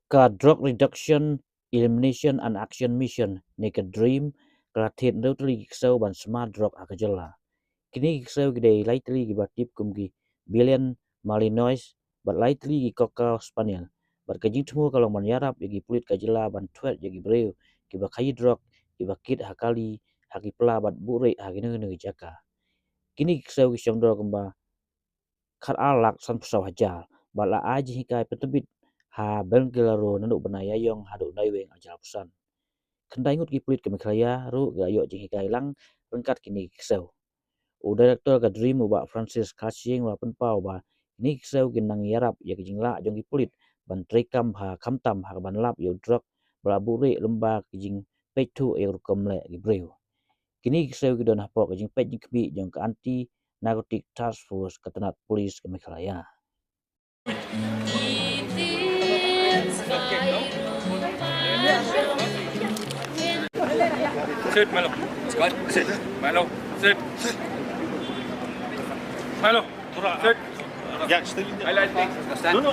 Ka drug reduction, elimination and action mission naked dream kala Thied neutally Ksew ban smart drug akajela. Kini Ksew gede lightly gibatip kumgi billion malinois but lightly gi cocker spaniel. But kajing temu kalau menyarap yagi pulit kajela ban tuet yagi breu kiba kayi drug kiba kit hakali haki pela bat bure haki nu jaka. Kini Ksew gi syongdor kemba kar alak san pesau hajar bala aji hikai petebit ha bengkelaro nanduk benayayong haduk naiweng ajal pesan. Kendai ngut ki pulit kemikraya ru ga yok jing hikai lang rengkat kini Ksew. U director ka dream ubak Francis Ksew wa penpau ba ni Ksew ginang yarap ya kijingla jong ki pulit ban trekam ha kamtam ha ban lap yo drug bala bure lemba kijing petu e rukomle gi breu. Kini Ksew gidon hapok kijing pej kbi jong ka anti narcotic task force ketenat polis kemikraya. Sit, Milo. Scott, sit. Milo, sit. Milo, sit. Ya, estoy. I like things. No, no,